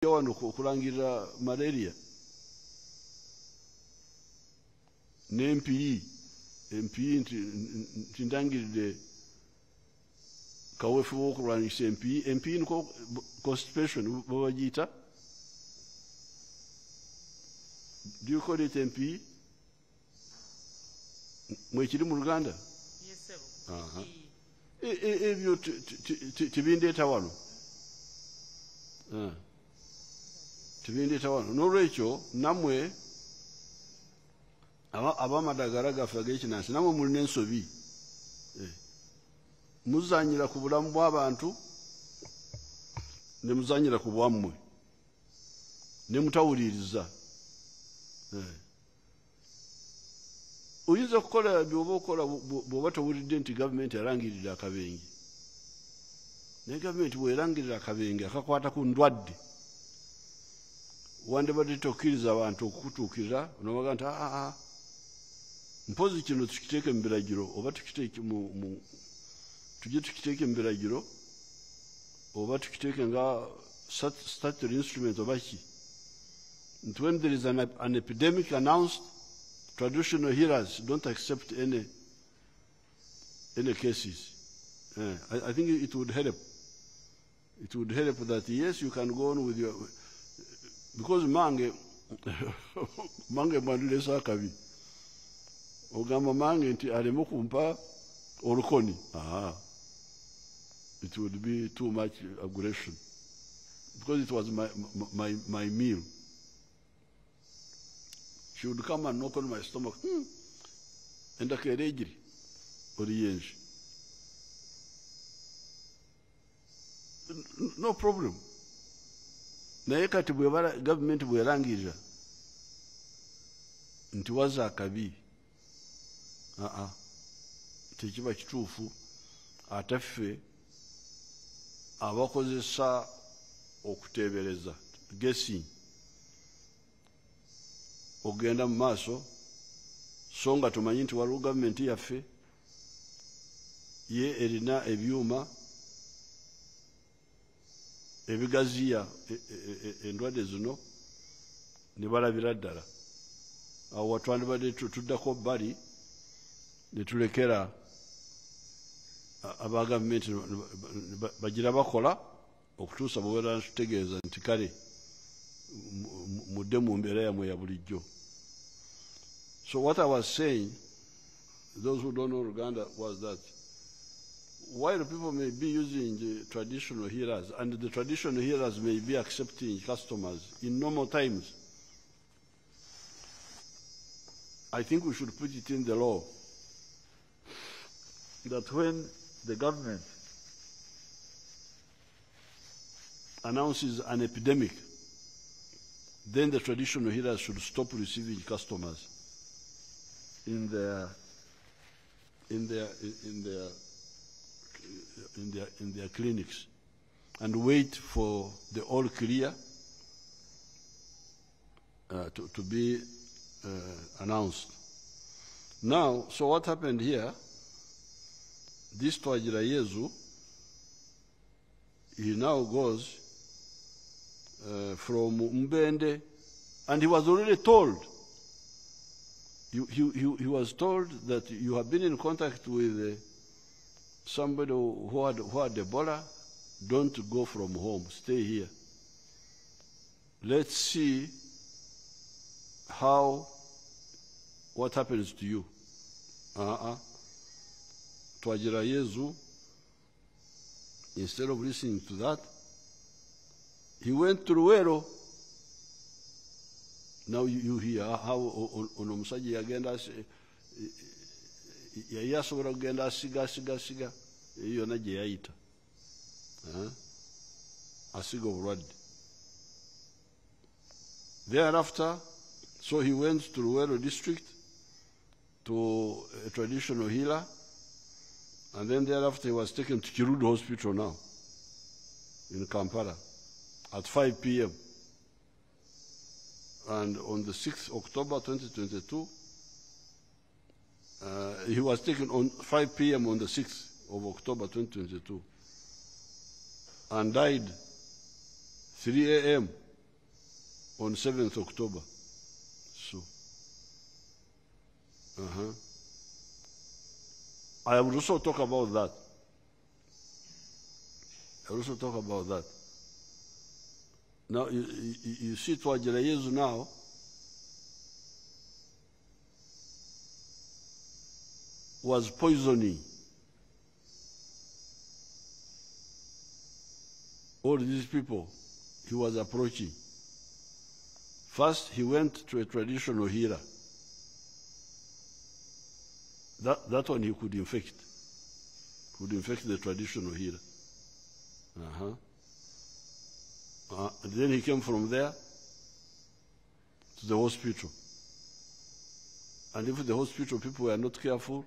wano okulangirira malaria n'empiyi nti ndangirire kaweefube w'okulwanyisa empiyi niko constipation babagiyita. Do you call it empiyi? Mwekiri mu Luganda? Ebyo tibindeeta wano. Tibindeeta wano. N'olwekyo nammwe abamadagala gaffe ag'ekinansi nammwe mulina ensobi. Muzanyira ku bulamu bw'abantu ne muzanyira ku bwammwe ne mutawuliriza. Oyinza okukola byoba okola bw'oba towulidde nti gavumenti erangirira akabenje. Naye gavumenti bw'erangirira akabenje akakwata ku ndwadde, wandibadde tokkiriza abantu okukutuukirira n'obaga nti mpozi kino tukiteeke mu biragiro oba tujye tukiteeke mu biragiro oba tukiteeke nga statutory instrument oba ki. And when there is an epidemic announced, traditional healers don't accept any cases. I think it would help. It would help that, yes, you can go on with your... Because mange mwandule sakabi. Ogamba mange nti alemo kumpa olukoni. It would be too much aggression. Because it was my meal. She would come and knock on my stomach. And I can read it. No problem. Naye kati government bwerangirira nti waza akabi, tekiba kituufu. Ate ffe abakozesa okuteebereza guessing ogenda mu maaso so nga tumanyi nti waliwo gavumenti yaffe ye erina ebyuma ebigaziya endwadde zino ne balabira ddala. Awo watwandibadde tuddako bbali ne tulekera aba gavumenti bagira bakola okutuusa bwe batutegeeza nti kale mudde mu mbeera yammwe ya bulijjo. So what I was saying, those who don't know Uganda, was that while people may be using the traditional healers, and the traditional healers may be accepting customers in normal times, I think we should put it in the law that when the government announces an epidemic, then the traditional healers should stop receiving customers in their clinics and wait for the all clear to be announced. Now, so what happened here? This Twagira Yezu, he now goes from Mbende, and he was already told. He was told that you have been in contact with somebody who had Ebola. Don't go from home. Stay here. Let's see what happens to you. Twagira Yezu, instead of listening to that, he went to Luwero. Now you hear how omusajja yagenda yali asobola kugenda asiga eyo yonna gye yayita asiga obulwadde. Thereafter, so he went to Luwero district to a traditional healer, and then thereafter he was taken to Kirudu Hospital now in Kampala at 5 p.m. And on the 6th October 2022, he was taken on 5 p.m. on the 6th of October 2022 and died 3 a.m. on 7th October. So, I will also talk about that. I will also talk about that. Now, you see Twagirayezu now, was poisoning all these people he was approaching. First, he went to a traditional healer. That one he could infect the traditional healer. And then he came from there to the hospital. And if the hospital people were not careful,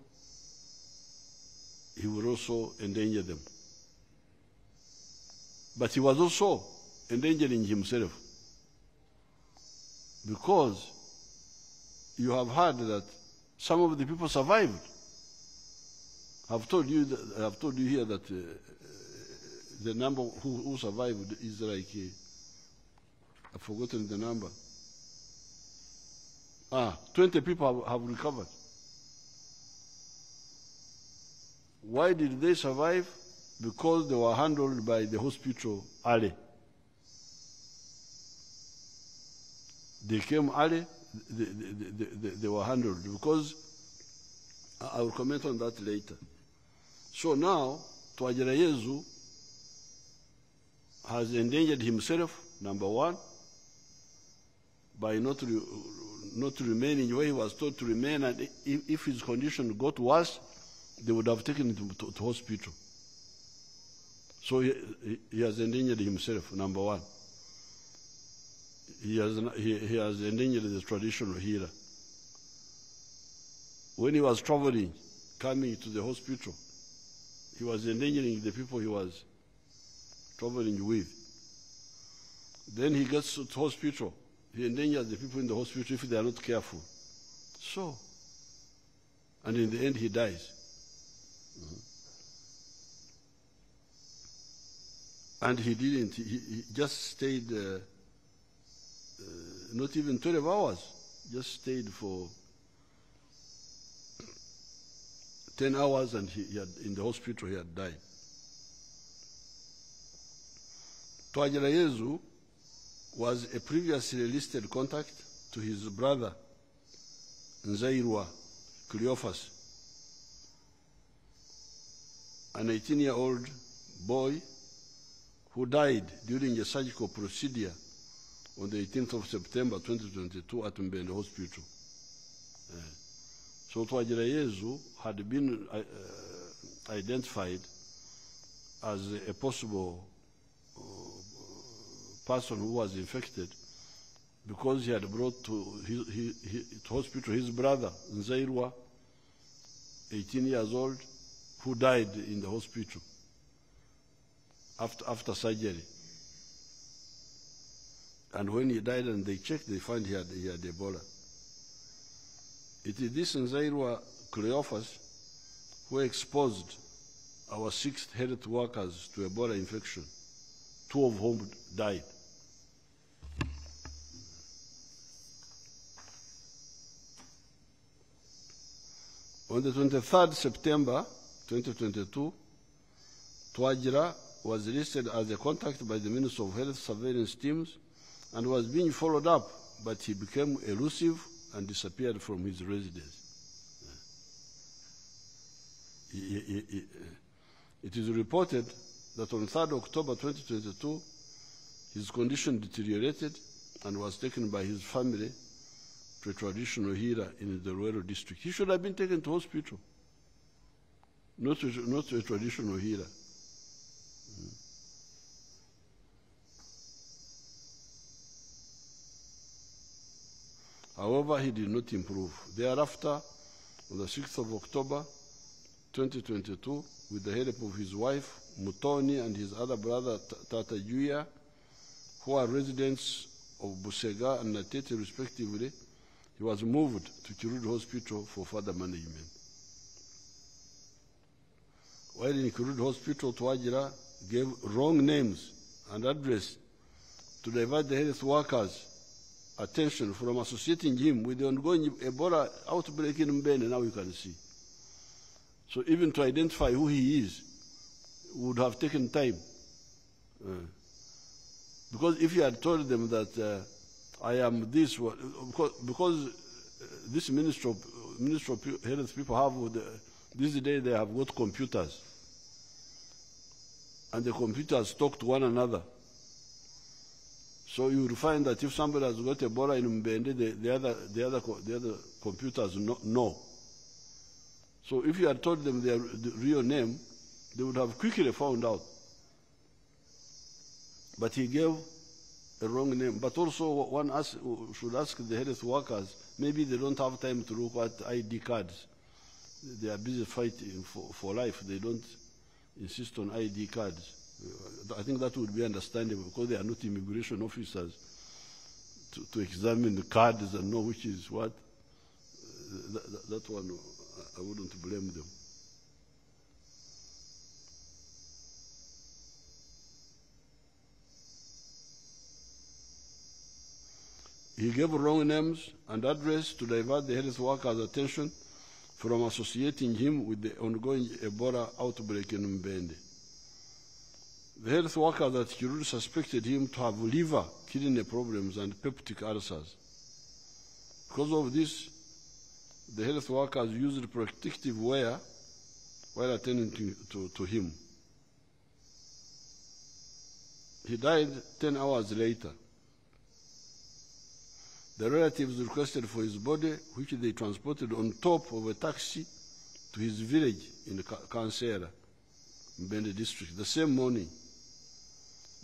he would also endanger them. But he was also endangering himself, because you have heard that some of the people survived. I've told you here that the number who survived is like, I've forgotten the number. 20 people have recovered. Why did they survive? Because they were handled by the hospital early. They came early, they were handled, because I will comment on that later. So now, Twagirayezu has endangered himself, number one, by not remaining where he was told to remain, and if his condition got worse, they would have taken him to hospital. So he has endangered himself, number one. He has endangered the traditional healer. When he was traveling, coming to the hospital, he was endangering the people he was traveling with. Then he gets to hospital. He endangers the people in the hospital if they are not careful. So, and in the end he dies. And he didn't, he just stayed not even 12 hours, just stayed for 10 hours, and in the hospital he had died. Twagirayezu was a previously listed contact to his brother, Nzairwa Cleophas, an 18-year-old boy who died during a surgical procedure on the 18th of September 2022 at Mbende Hospital. So Twagirayezu had been identified as a possible person who was infected, because he had brought to hospital his brother, Nzairwa, 18 years old, who died in the hospital after surgery. And when he died and they checked, they found he had Ebola. It is this Nzairwa Cleophas who exposed our 6 health workers to Ebola infection, 2 of whom died. On the 23rd September 2022, Twagira was listed as a contact by the Ministry of Health surveillance teams and was being followed up, but he became elusive and disappeared from his residence. It is reported that on 3rd October 2022, his condition deteriorated and was taken by his family to a traditional healer in the Rural district. He should have been taken to hospital, not to a traditional healer. However, he did not improve. Thereafter, on the 6th of October 2022, with the help of his wife, Mutoni, and his other brother, Tata Juya, who are residents of Busega and Natete respectively, he was moved to Kirudi Hospital for further management. While in Kirudi Hospital, Twagira gave wrong names and address to divert the health workers attention from associating him with the ongoing Ebola outbreak in Mbene, now you can see. So even to identify who he is would have taken time. Because if you had told them that I am this, because this Ministry of Health people have, this day they have got computers. And the computers talk to one another. So you will find that if somebody has got Ebola in Mbende, the other computers know. So if you had told them their real name, they would have quickly found out. But he gave a wrong name. But also one should ask the health workers, maybe they don't have time to look at ID cards. They are busy fighting for life. They don't insist on ID cards. I think that would be understandable because they are not immigration officers to examine the cards and know which is what. That one, I wouldn't blame them. He gave wrong names and address to divert the health workers' attention from associating him with the ongoing Ebola outbreak in Mbende. The health workers at Kiruru suspected him to have liver, kidney problems, and peptic ulcers. Because of this, the health workers used protective wear while attending to him. He died 10 hours later. The relatives requested for his body, which they transported on top of a taxi to his village in Kansera, Mbende district. The same morning,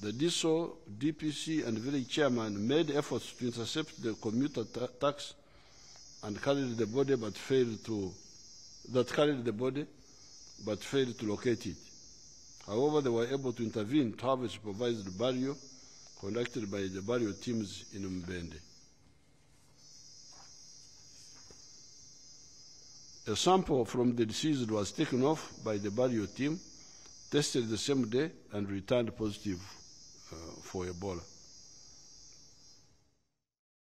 the DISO, DPC, and village chairman made efforts to intercept the commuter taxi and carried the body but failed to locate it. However, they were able to intervene to have a supervised burial conducted by the burial teams in Mbende. A sample from the deceased was taken off by the burial team, tested the same day, and returned positive for Ebola.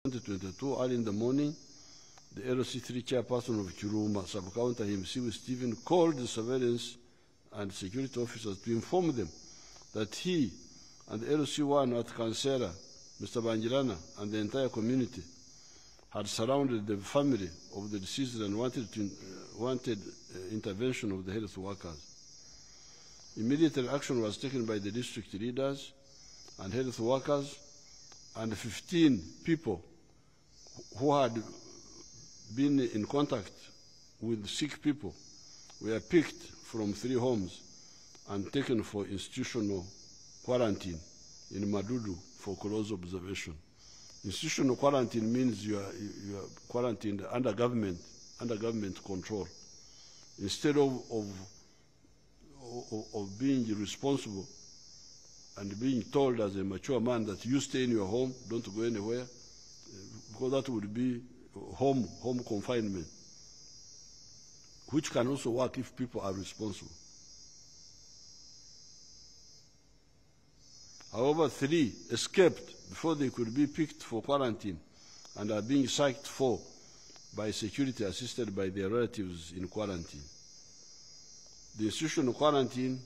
2022, early in the morning, the LC3 chairperson of Chiruma, sub-counter himself, Stephen, called the surveillance and security officers to inform them that he and the LC1 at Kansera, Mr. Banjirana, and the entire community had surrounded the family of the deceased and wanted intervention of the health workers. Immediate action was taken by the district leaders and health workers, and 15 people who had been in contact with sick people were picked from 3 homes and taken for institutional quarantine in Madudu for close observation. Institutional quarantine means you are quarantined under government control. Instead of being responsible and being told as a mature man that you stay in your home, don't go anywhere, because that would be home confinement, which can also work if people are responsible. However, 3 escaped before they could be picked for quarantine and are being searched for by security assisted by their relatives in quarantine. The institutional quarantine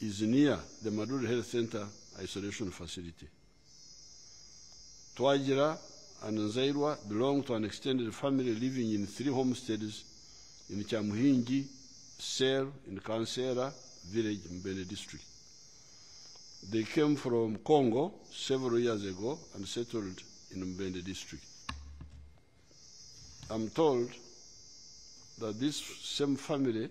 is near the Madudu Health Center isolation facility. Twajira and Nzairwa belong to an extended family living in 3 homesteads in Chamuhingi, Ser, in Kansera village, Mbende district. They came from Congo several years ago and settled in Mbende district. I'm told that this same family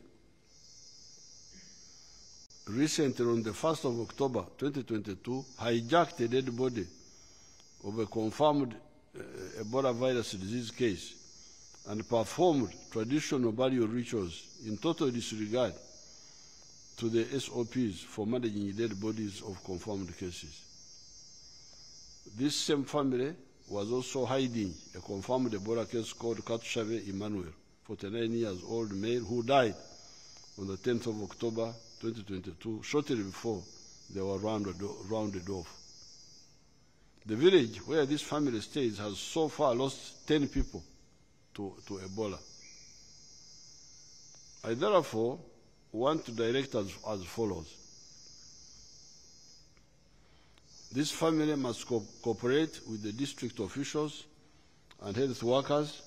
recently, on the 1st of October 2022, hijacked a dead body of a confirmed Ebola virus disease case and performed traditional burial rituals in total disregard to the SOPs for managing dead bodies of confirmed cases. This same family was also hiding a confirmed Ebola case called Katushave Emmanuel, 49 years old male, who died on the 10th of October 2022, shortly before they were rounded off. The village where this family stays has so far lost 10 people to Ebola. I therefore want to direct as follows. This family must cooperate with the district officials and health workers.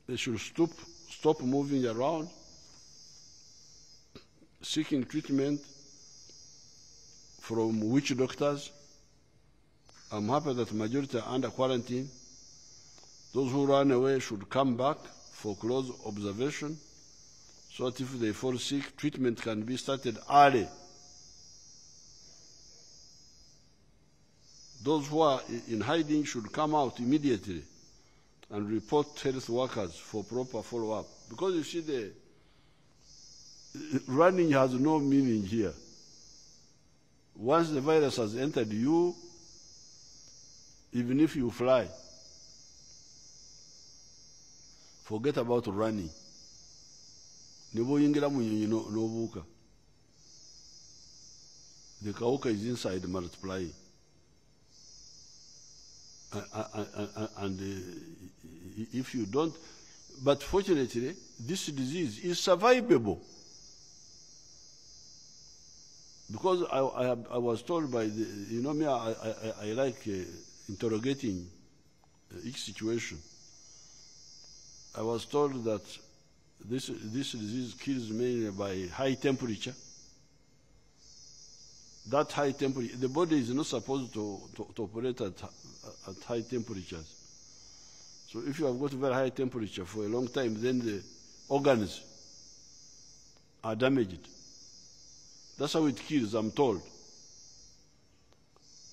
They should stop moving around, seeking treatment from witch doctors. I'm happy that the majority are under quarantine. Those who run away should come back for close observation, so that if they fall sick, treatment can be started early. Those who are in hiding should come out immediately and report health workers for proper follow-up. Because you see, the running has no meaning here. Once the virus has entered you, even if you fly, forget about running. The kauka is inside multiplying. And if you don't, but fortunately, this disease is survivable. Because I was told by the, you know me, I like interrogating each situation. I was told that this disease kills mainly by high temperature. That high temperature, the body is not supposed to operate at high temperatures. So if you have got very high temperature for a long time, then the organs are damaged. That's how it kills, I'm told.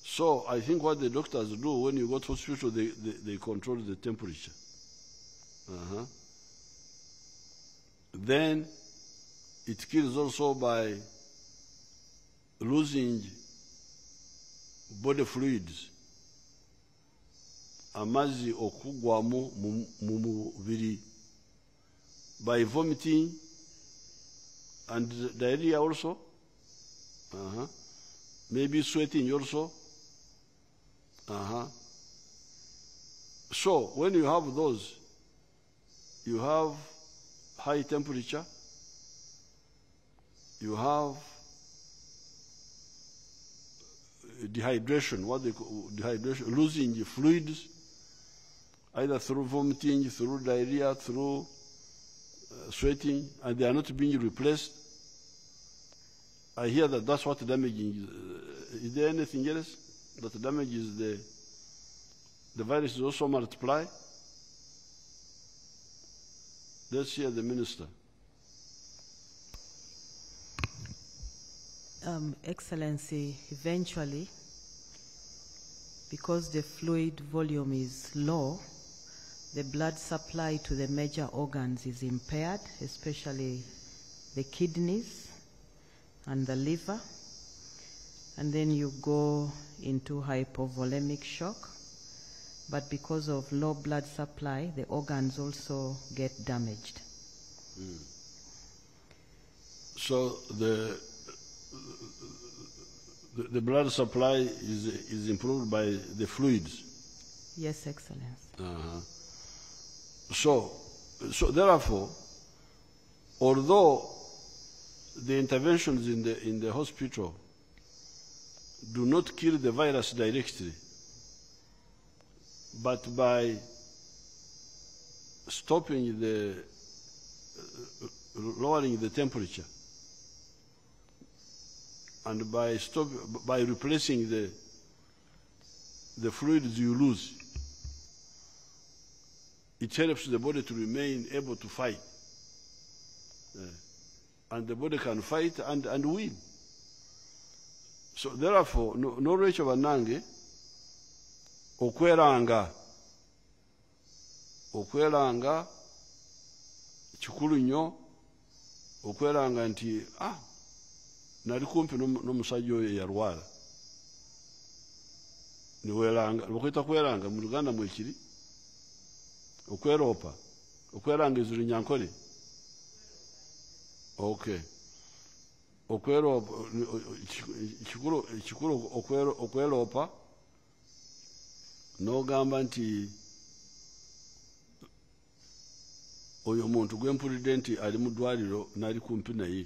So I think what the doctors do when you go to hospital, they control the temperature. Then it kills also by losing body fluids. Amazi okugwamu mu mubiri, by vomiting and diarrhea also. Maybe sweating also. So when you have those, you have high temperature, you have dehydration, what they call dehydration, losing the fluids, either through vomiting, through diarrhea, through sweating, and they are not being replaced. I hear that that's what damaging is. Is there anything else that damages the virus is also multiply? Let's hear the minister. Excellency, eventually, because the fluid volume is low, the blood supply to the major organs is impaired, especially the kidneys and the liver, and then you go into hypovolemic shock. But because of low blood supply, the organs also get damaged. So the blood supply is improved by the fluids? Yes, Excellency. So therefore, although the interventions in the hospital do not kill the virus directly, but by stopping lowering the temperature, and by replacing the fluids you lose, it helps the body to remain able to fight. And the body can fight and win. So therefore, no Rachel Banange, okweranga kikulu nnyo, okweranga nti nali kumpi n'omusajja oyo yalwala, niweeranga, lwokuyita kweranga mu Luganda mwekiri okweropa, okweranga izulu nyankole. Okay. okweropa n'ogamba nti oyo muntu gwempulidde nti ali mu ddwaliro n'ali kumpi naye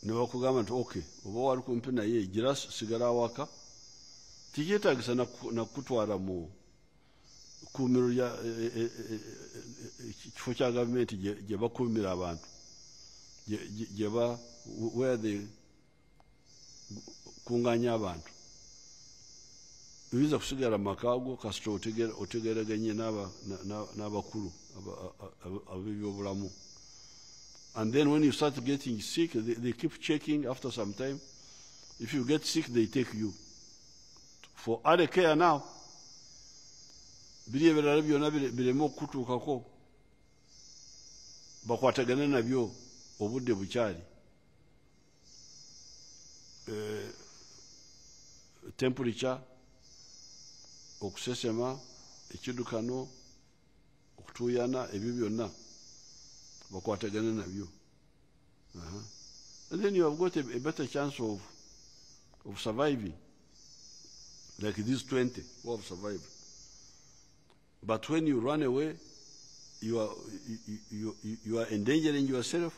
ne bakugamba nti okay oba wali kumpi naye gira sigala awaka tikyetaagisa nakutwala mu kkuumiro lya kifo kya gavumenti gye bakuumira abantu where they kunganya abantu oyinza kusigala makaago kasita otegeraganye n'abakulu ab'ebyobulamu. And then when you start getting sick, they keep checking after some time. If you get sick, they take you for other care now. Biri ebirala byonna bireme okutuukako bakwatagane nabyo obudde bukyali. Temperature, okusesema, ekiddukano, okutuuyana, ebyo byonna bakwatagane nabyo. And then you have got a better chance of surviving, like these 20 who have survived. But when you run away, you are endangering yourself,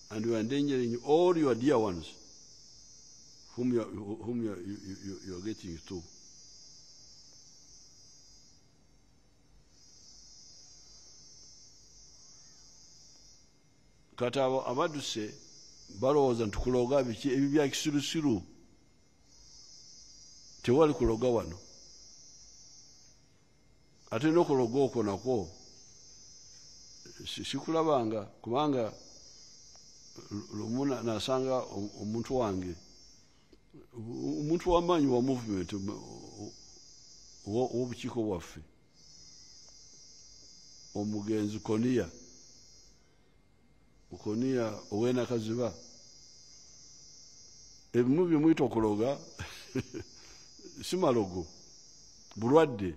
and you are endangering all your dear ones whom you are getting to. Kati abo abadduse balowooza nti kuloga biki ebyo bya kisirusiru. Tewali kuloga wano. Ate n'okuloga okwo nakwo sikulabanga kubanga lumu nasanga omuntu wange omuntu w'amaanyi wa movement w'obukiiko bwaffe omugenzi Konia ow'enakaziba ebimu byemuyita okuloga si malogo bulwadde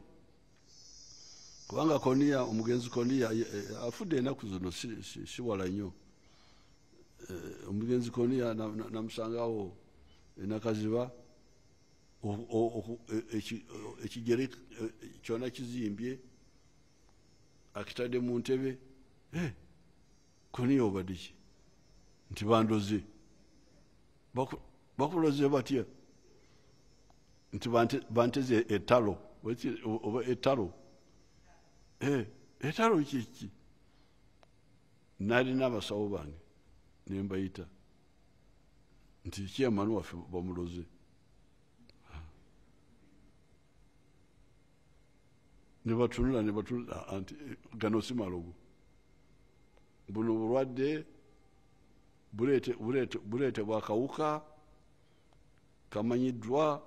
kubanga omugenzi Konia afudde ennaku zino si wala nnyo. Omugenzi Konia namusangawo enakaziba ekigere kyonna kizimbye akitadde mu ntebe. Konia obadde ki? Nti bandoze. Bakuloze batya? Nti banteze ettalo oba ettalo. Ettalo kiki? Nalina abasawo bange ne mbayita nti kyemanu waffe bamuloze. Ne batunula anti gano si malogo. Buno bulwadde buleetebwa akawuka kamanyiddwa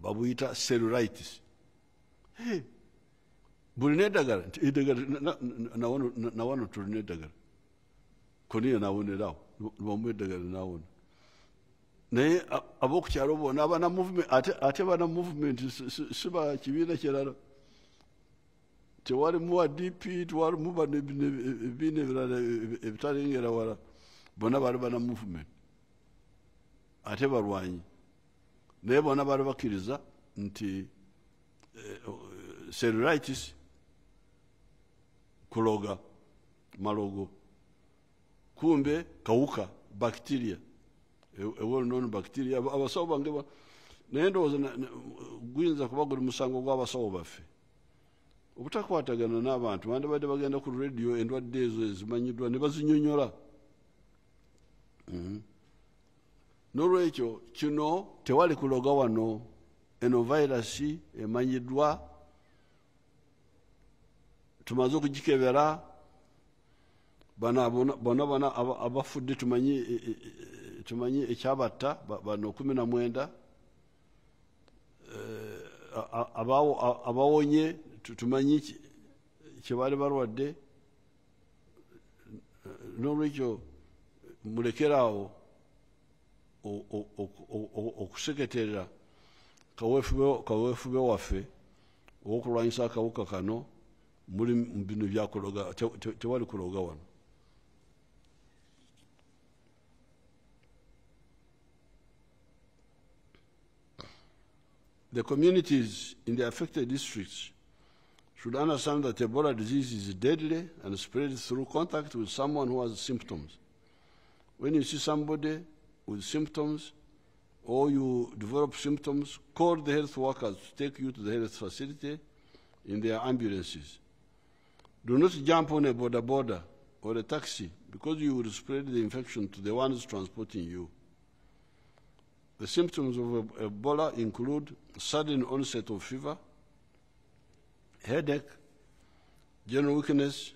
babuyita cellulitis. Bulina eddagala nti eddagala nawano tulina eddagala. Konia nawonerawo bamuwa eddagala nawona. Naye ab'okukyalo bona abana movement ate bana movement si ba kibiina kirala. Tewali muwa DP, tewali muba ebibiina ebirala ebitalengera wala. Bona bali bana movement. Ate balwanyi. Naye bona bali bakkiriza nti cellulitis kuloga malogo kumbe kawuka bacteria a well-known bacteria. Abasawo bange naye ndowooza guyinza kuba guli musango gw'abasawo baffe obutakwatagana n'abantu bandibadde bagenda ku radio endwadde ezo ezimanyiddwa ne bazinyonyola. N'olwekyo kino tewali kuloga wano. Eno virus emanyiddwa tumaze okugikebera. Bonna abafudde tumanyi ekyabatta bano 19. Abawonye tumanyi kye baali balwadde. N'olwekyo mulekeraawo okuseketerera kaweefube waffe ow'okulwanyisa akawuka kano. Muli bino byakuloga, tewali kuloga wano. The communities in the affected districts should understand that Ebola disease is deadly and spreads through contact with someone who has symptoms. When you see somebody with symptoms or you develop symptoms, call the health workers to take you to the health facility in their ambulances. Do not jump on a border or a taxi because you will spread the infection to the ones transporting you. The symptoms of Ebola include sudden onset of fever, headache, general weakness,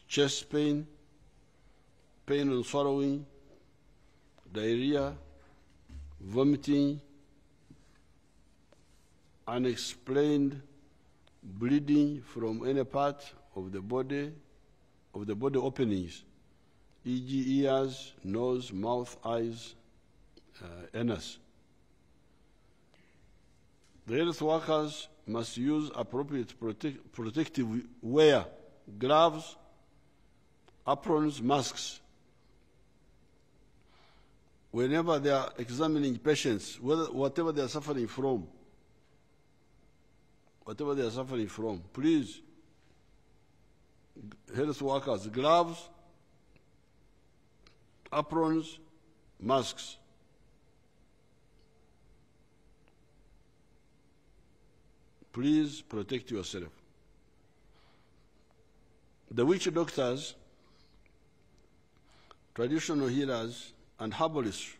chest pain, pain on swallowing, diarrhea, vomiting, unexplained bleeding from any part of the body openings, e.g. ears, nose, mouth, eyes, anus. The health workers must use appropriate protective wear, gloves, aprons, masks. Whenever they are examining patients, whatever they are suffering from, please, health workers, gloves, aprons, masks. Please protect yourself. The witch doctors, traditional healers, and herbalists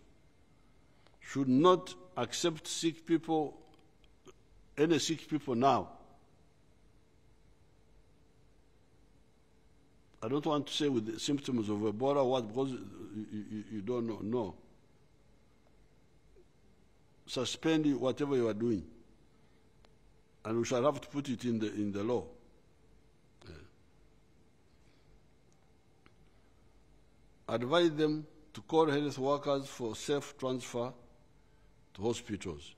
should not accept any sick people now. I don't want to say with the symptoms of Ebola what, because you don't know. No. Suspend whatever you are doing. And we shall have to put it in the law. Advise them to call health workers for safe transfer to hospitals.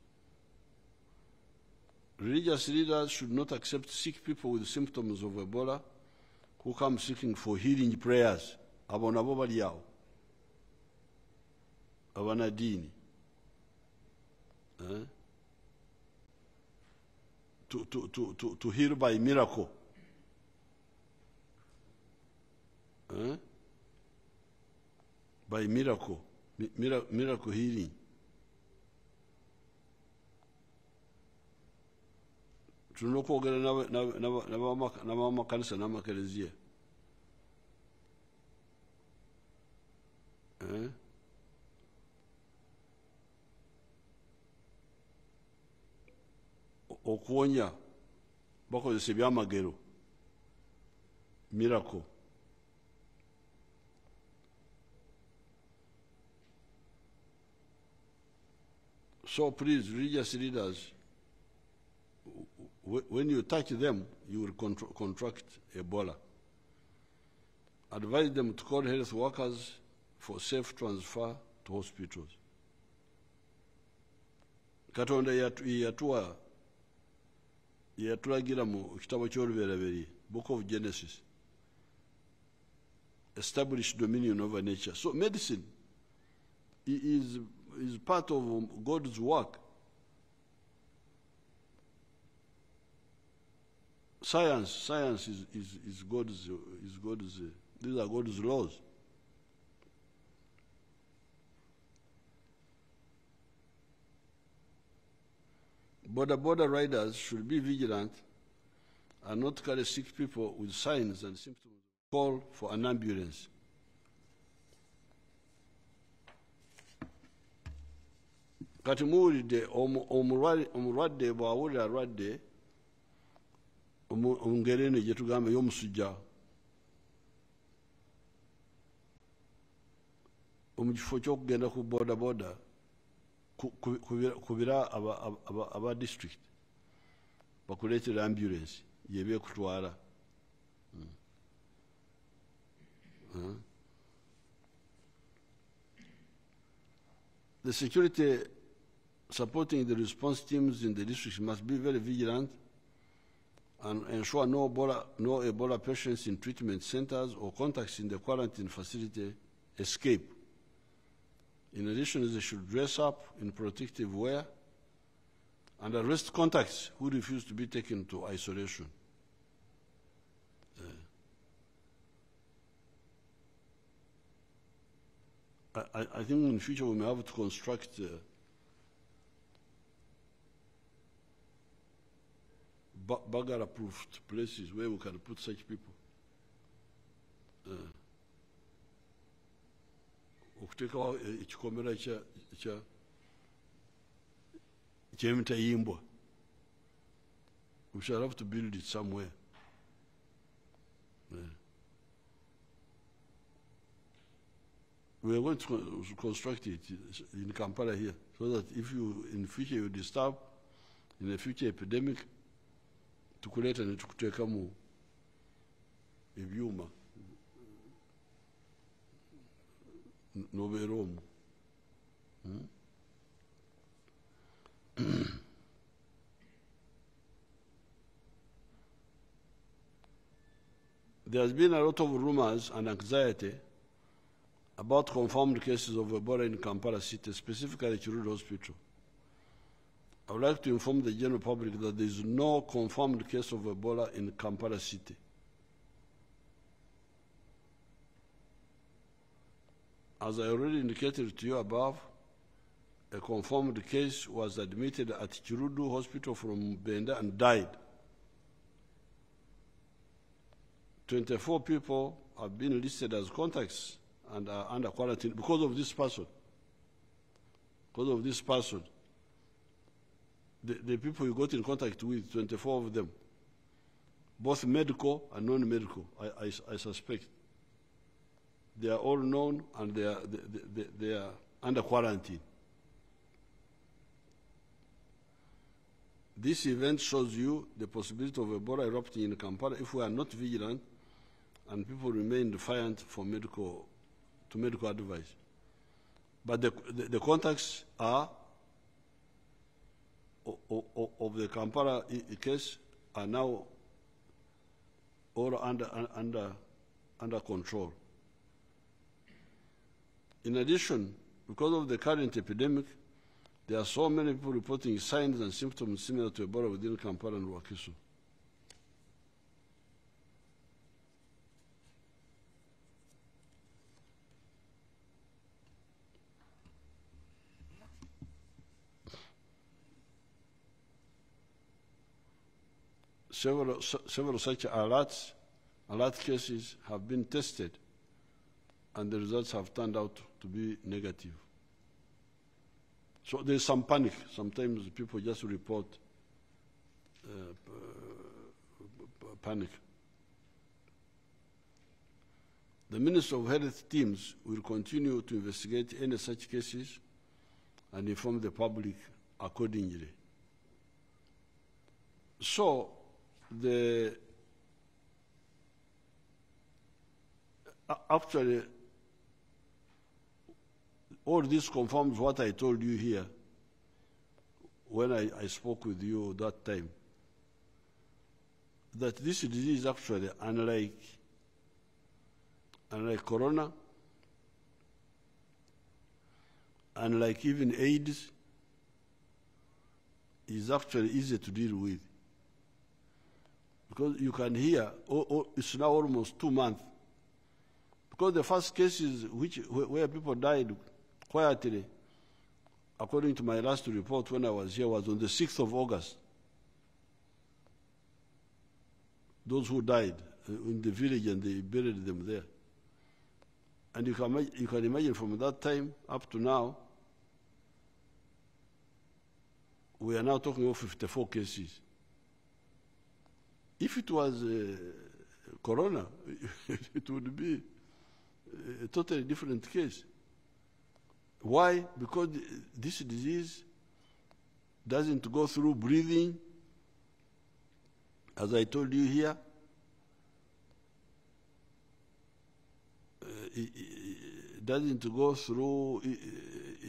Religious leaders should not accept sick people with symptoms of Ebola who come seeking for healing prayers. Abo nabo bali awo. Abanadini. To heal by miracle. By miracle healing. Tunokwogera n'amakanisa n'amakereziya. Okuwonya bakozesa ebyamagero, miracle. So please, religious leaders, when you touch them, you will contract Ebola. Advise them to call health workers for safe transfer to hospitals. Katonda yatulagira mu kitabo ky'Olubereberye, Book of Genesis, establish dominion over nature. So medicine is part of God's work. Science is God's. These are God's laws. Border riders should be vigilant and not carry sick people with signs and symptoms. Call for an ambulance. Kati muwulidde omulwadde bw'awulira alwadde mu ngeri eno gye tugamba ey'omusujja, mu kifo ky'okugenda ku boda kubira aba district bakuleetera ambulance yebe ekutwala. The security supporting the response teams in the district must be very vigilant and ensure no Ebola patients in treatment centers or contacts in the quarantine facility escape. In addition, they should dress up in protective wear and arrest contacts who refuse to be taken to isolation. I think in future we may have to construct bagger-approved places where we can put such people. Okutekawo ekikomera ky'emitayimbwa. We shall have to build it somewhere. We are going to construct it in Kampala here, so that if you, in future, you disturb, in a future epidemic, tukuleta ne tukuteka mu ebyuma nobeera omwo. There has been a lot of rumors and anxiety about confirmed cases of Ebola in Kampala City, specifically Chirudu Hospital. I would like to inform the general public that there is no confirmed case of Ebola in Kampala City. As I already indicated to you above, a confirmed case was admitted at Chirudu Hospital from Benda and died. 24 people have been listed as contacts and are under quarantine because of this person. Because of this person. The people you got in contact with, 24 of them, both medical and non-medical, I suspect. They are all known and they are under quarantine. This event shows you the possibility of Ebola erupting in Kampala if we are not vigilant and people remain defiant for medical advice. But the contacts are of the Kampala case are now all under control. In addition, because of the current epidemic, there are so many people reporting signs and symptoms similar to Ebola within Kampala and Wakiso. Several such alert cases have been tested, and the results have turned out to be negative. So there's some panic. Sometimes people just report panic. The Ministry of Health teams will continue to investigate any such cases and inform the public accordingly. So actually, all this confirms what I told you here when I spoke with you that time, that this disease actually, unlike corona, unlike even AIDS, is actually easy to deal with. Because you can hear, it's now almost 2 months. Because the first cases where people died quietly, according to my last report when I was here, was on the 6th of August. Those who died in the village, and they buried them there. And you can imagine from that time up to now, we are now talking about 54 cases. If it was corona, it would be a totally different case. Why? Because this disease doesn't go through breathing, as I told you here. It doesn't go through,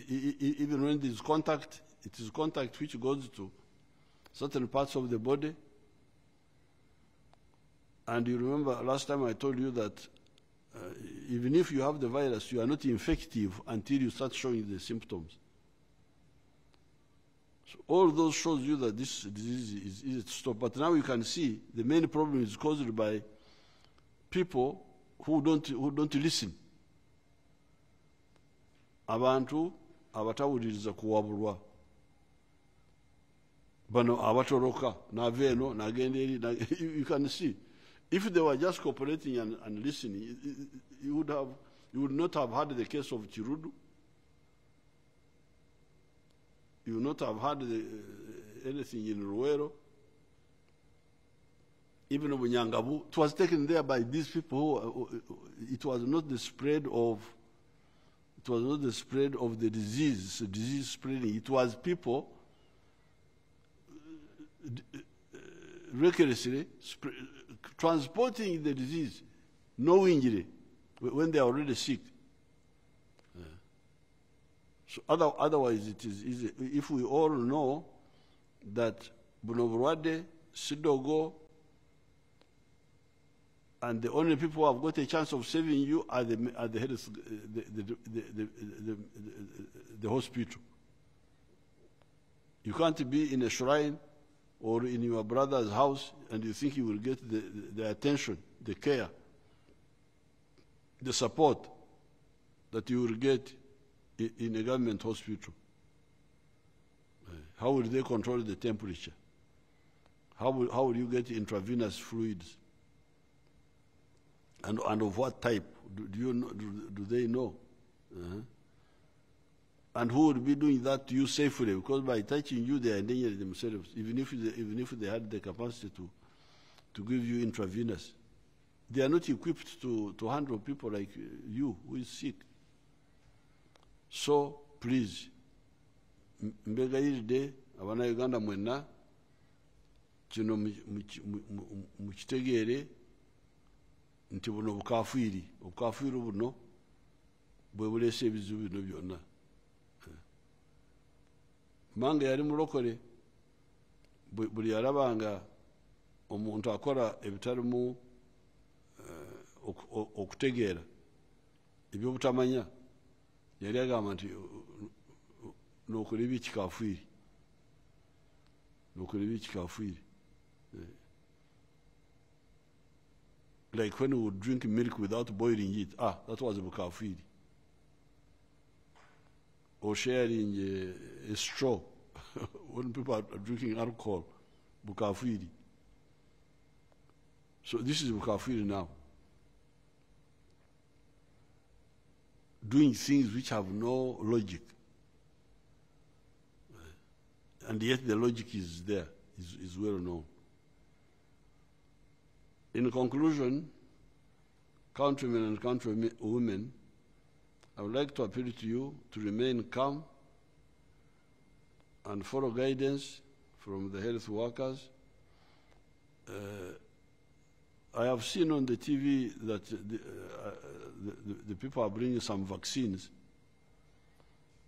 even when there is contact, it is contact which goes to certain parts of the body. And you remember last time I told you that even if you have the virus, you are not infective until you start showing the symptoms. So all those shows you that this disease is easy to stop. But now you can see the main problem is caused by people who don't listen. Abantu abatawuliriza kuwabulwa. Bano abatoroka naveno nagenderi. You can see, if they were just cooperating and listening, you would not have had the case of Chirudu. You would not have had anything in Ruwero. Even of Nyangabu, it was taken there by these people. It was not the spread of the disease spreading. It was people recklessly transporting the disease, knowingly, when they are already sick. So otherwise it is easy. If we all know that Bunoburwade, Sidogo, and the only people who have got a chance of saving you are the health, the hospital. You can't be in a shrine or in your brother's house and you think you will get the attention, the care, the support that you will get in a government hospital. How will they control the temperature? How will you get intravenous fluids? And of what type? Do they know? And who would be doing that to you safely? Because by touching you, they are endangering themselves, even if they had the capacity to give you intravenous. They are not equipped to handle people like you who is sick. So please, mbega yiride abana Uganda mwena kino mukitegere nti buno obukafiri buno bwe bulese ebizibu bino byonna. Mange yali mulokole buli yarabanga omuntu akora ebitalimu okutegeera ebyobutamanya yali agamba nti nokola ebyekikafiri. Like when we would drink milk without boiling it, that was bukafiri. Or sharing a straw when people are drinking alcohol, bukafiri. So this is bukafiri now. Doing things which have no logic. And yet the logic is there, is well known. In conclusion, countrymen and countrywomen, I would like to appeal to you to remain calm and follow guidance from the health workers. I have seen on the TV that the people are bringing some vaccines.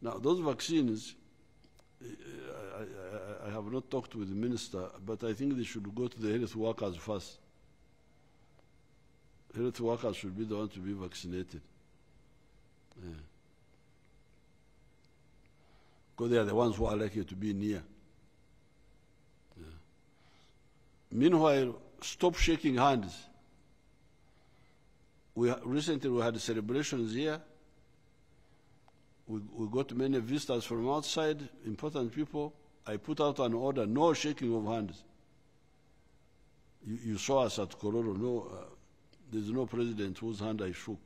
Now, those vaccines, I have not talked with the minister, but I think they should go to the health workers first. Health workers should be the ones to be vaccinated. Because they are the ones who are likely to be near. Meanwhile, stop shaking hands. Recently we had celebrations here. We got many visitors from outside, important people. I put out an order, no shaking of hands. You saw us at Kororo. There's no president whose hand I shook.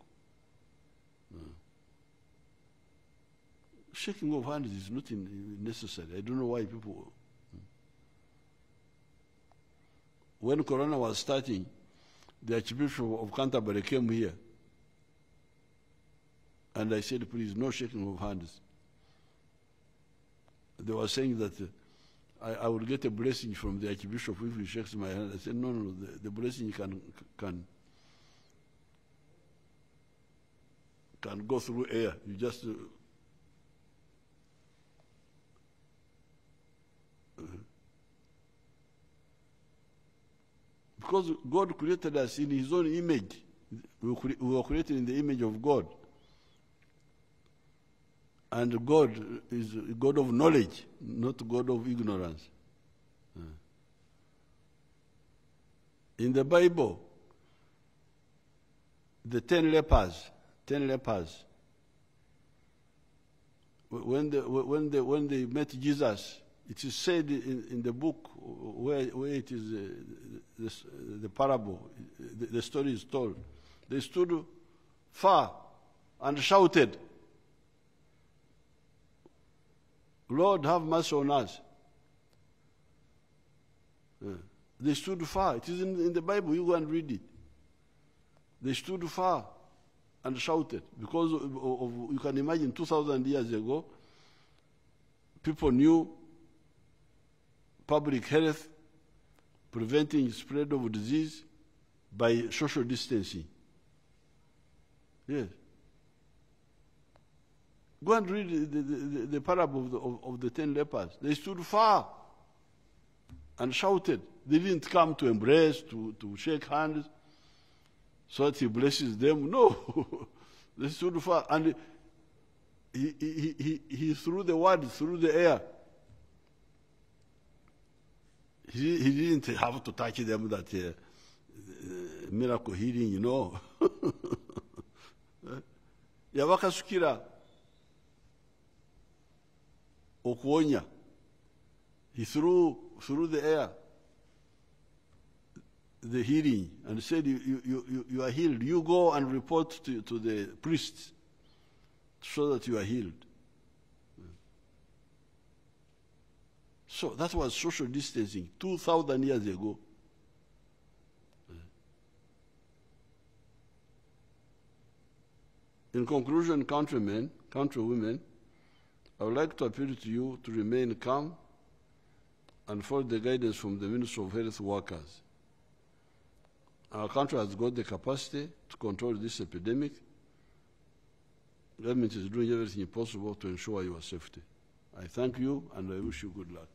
Shaking of hands is not necessary. I don't know why people... When Corona was starting, the Archbishop of Canterbury came here. And I said, please, no shaking of hands. They were saying that I will get a blessing from the Archbishop if he shakes my hand. I said, no, the blessing can go through air. You just... because God created us in his own image. We were created in the image of God. And God is a God of knowledge, not God of ignorance. In the Bible, the 10 lepers, when they met Jesus, it is said in the book where it is the parable, the story is told. They stood far and shouted, "Lord, have mercy on us." They stood far. It is in the Bible. You go and read it. They stood far and shouted because of you can imagine 2,000 years ago, people knew public health, preventing spread of disease by social distancing. Yes. Go and read the parable of the 10 lepers. They stood far and shouted. They didn't come to embrace, to shake hands, so that he blesses them. No. They stood far. And he threw the word through the air. He didn't have to touch them that miracle healing, you know. Yabakasukira okuonya. He threw through the air the healing and said, you are healed. You go and report to the priests so that you are healed. So that was social distancing 2,000 years ago. In conclusion, countrymen, countrywomen, I would like to appeal to you to remain calm and follow the guidance from the Ministry of Health Workers. Our country has got the capacity to control this epidemic. The government is doing everything possible to ensure your safety. I thank you and I wish you good luck.